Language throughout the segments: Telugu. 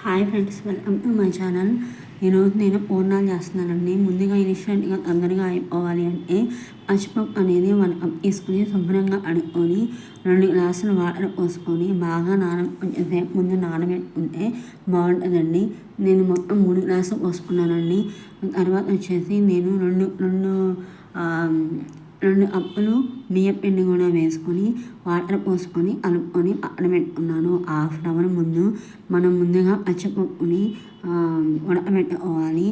Hi friends, welcome to my channel. ఈరోజు నేను పూర్ణాలు చేస్తున్నానండి. ముందుగా ఇన్స్టెంట్గా తొందరగా అయిపోవాలి అంటే పచ్చిపప్పు అనేది 1 కప్ తీసుకుని శుభ్రంగా కడుక్కొని 2 గ్లాసులు వాటర్ పోసుకొని బాగా కొంచెం సేపు ముందు నానబెట్టుకుంటే బాగుంటుందండి. నేను మొత్తం 3 గ్లాసులు పోసుకున్నానండి. తర్వాత వచ్చేసి నేను రెండు కప్పులు బియ్యం పిండి కూడా వేసుకొని వాటర్ పోసుకొని కలుపుకొని పక్కన పెట్టుకున్నాను. హాఫ్ అన్ అవర్ ముందు మనం ముందుగా పచ్చిపప్పుని ఉడకబెట్టుకొని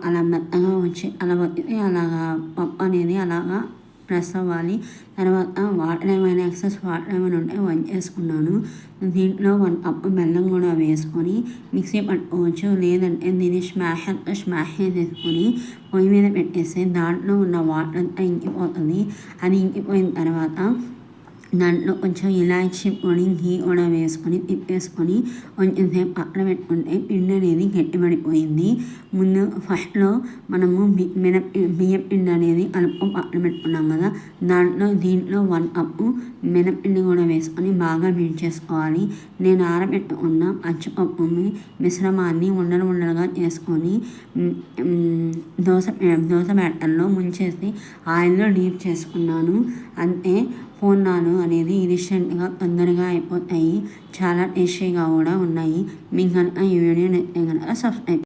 అలా మెత్తగా వచ్చి అలా వస్తే అలాగా పప్పు అనేది అలాగా ప్రెస్ అవ్వాలి. తర్వాత వాటర్ ఏమైనా ఎక్సెస్ వాటర్ ఏమైనా ఉంటే వంచేసుకున్నాను. దీంట్లో 1 కప్పు బెల్లం కూడా వేసుకొని మిక్సీ పట్టుకోవచ్చు. లేదంటే దీన్ని స్మాష్ చేసేసుకొని పొయ్యి మీద పెట్టేస్తే దాంట్లో ఉన్న వాటర్ అంతా ఇంకిపోతుంది. అది ఇంకిపోయిన తర్వాత దాంట్లో కొంచెం ఇలాచీ పొడి ఘీ కూడా వేసుకొని తిప్పేసుకొని కొంచెం సేపు పక్కన పెట్టుకుంటే పిండి అనేది గట్టిపడిపోయింది. ముందు ఫస్ట్లో మనము బియ్యం పిండి అనేది కలుపుకొని పక్కన పెట్టుకున్నాం కదా, దీంట్లో 1 కప్పు మినప్పిండి కూడా వేసుకొని బాగా మిక్స్ చేసుకోవాలి. నేను ఆరబెట్టుకున్న పచ్చిపప్పుని మిశ్రమాన్ని ఉండలుగా చేసుకొని దోశ బ్యాటర్లో ముంచేసి ఆయిల్లో డీప్ చేసుకున్నాను. అంతే, పూర్ణాలు అనేది ఇన్స్టెంట్గా తొందరగా అయిపోతాయి. చాలా టేస్టీగా కూడా ఉన్నాయి. మీకు కనుక ఈ వీడియో నచ్చితే కనుక సబ్స్క్రైబ్